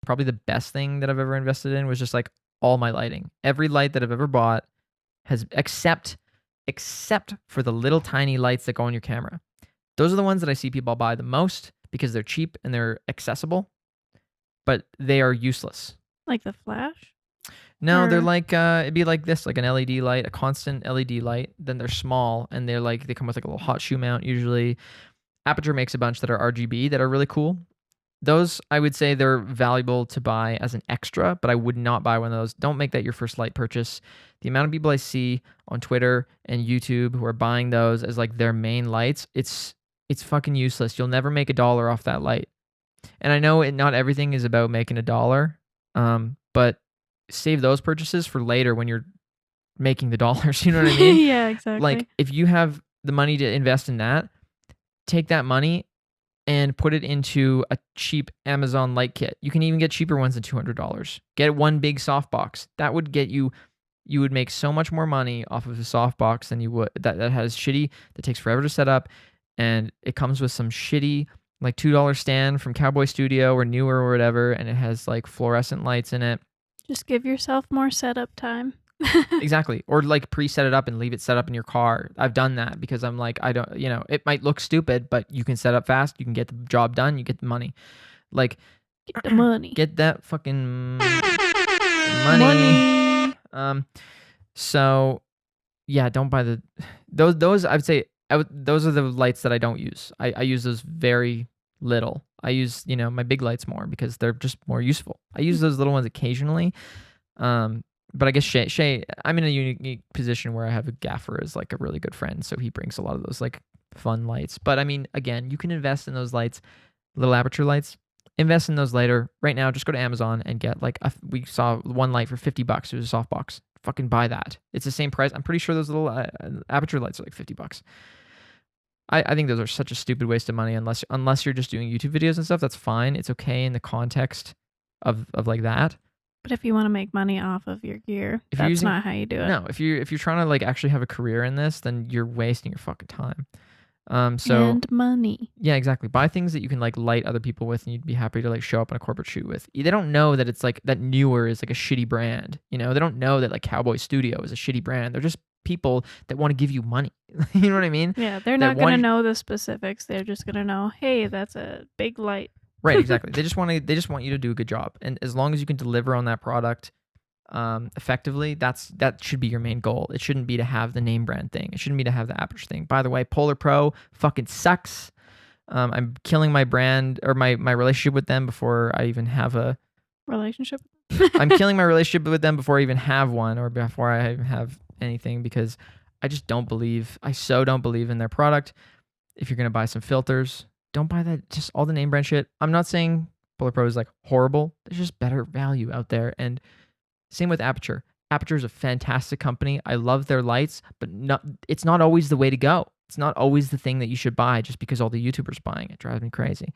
probably the best thing that I've ever invested in was just like all my lighting. Every light that I've ever bought has, except for the little tiny lights that go on your camera. Those are the ones that I see people buy the most because they're cheap and they're accessible, but they are useless. Like the flash? No, they're like it'd be like this, like an LED light, a constant LED light. Then they're small and they're like, they come with like a little hot shoe mount usually. Aperture makes a bunch that are RGB that are really cool. Those, I would say they're valuable to buy as an extra, but I would not buy one of those. Don't make that your first light purchase. The amount of people I see on Twitter and YouTube who are buying those as like their main lights, it's fucking useless. You'll never make $1 off that light. And I know not everything is about making $1, but save those purchases for later when you're making the dollars. You know what I mean? Yeah, exactly. Like if you have the money to invest in that, take that money and put it into a cheap Amazon light kit. You can even get cheaper ones than $200. Get one big softbox. That would get you would make so much more money off of a softbox than you would that has shitty, that takes forever to set up, and it comes with some shitty like $2 stand from Cowboy Studio or newer or whatever, and it has like fluorescent lights in it. Just give yourself more setup time. Exactly. Or like pre-set it up and leave it set up in your car. I've done that because I'm like, I don't, it might look stupid, but you can set up fast. You can get the job done. You get the money. Like, get the money. Get that fucking money. So yeah, don't buy those. I'd say those are the lights that I don't use. I use those very little. I use, my big lights more because they're just more useful. I use those little ones occasionally. But I guess Shay, I'm in a unique position where I have a gaffer as like a really good friend. So he brings a lot of those like fun lights. But I mean, again, you can invest in those lights, little aperture lights, invest in those later. Right now, just go to Amazon and get like, we saw one light for $50. It was a softbox. Fucking buy that. It's the same price. I'm pretty sure those little aperture lights are like $50. I think those are such a stupid waste of money unless you're just doing YouTube videos and stuff. That's fine. It's okay in the context of like that. But if you want to make money off of your gear, that's not how you do it. No, if you're trying to like actually have a career in this, then you're wasting your fucking time. And money. Yeah, exactly. Buy things that you can like light other people with, and you'd be happy to like show up on a corporate shoot with. They don't know that it's like that Newer is like a shitty brand. They don't know that like Cowboy Studio is a shitty brand. They're just people that want to give you money. You know what I mean? Yeah, they're not going to know the specifics. They're just going to know, hey, that's a big light. Right, exactly. They just want you to do a good job, and as long as you can deliver on that product effectively, that should be your main goal. It shouldn't be to have the name brand thing. It shouldn't be to have the aperture thing. By the way, Polar Pro fucking sucks. I'm killing my brand or my relationship with them before I even have a relationship. I'm killing my relationship with them before I even have one or before I even have anything, because I so don't believe in their product. If you're gonna buy some filters, don't buy that, just all the name brand shit. I'm not saying Polar Pro is like horrible. There's just better value out there. And same with Aperture. Aperture is a fantastic company. I love their lights, but it's not always the way to go. It's not always the thing that you should buy just because all the YouTubers buying it. Drives me crazy.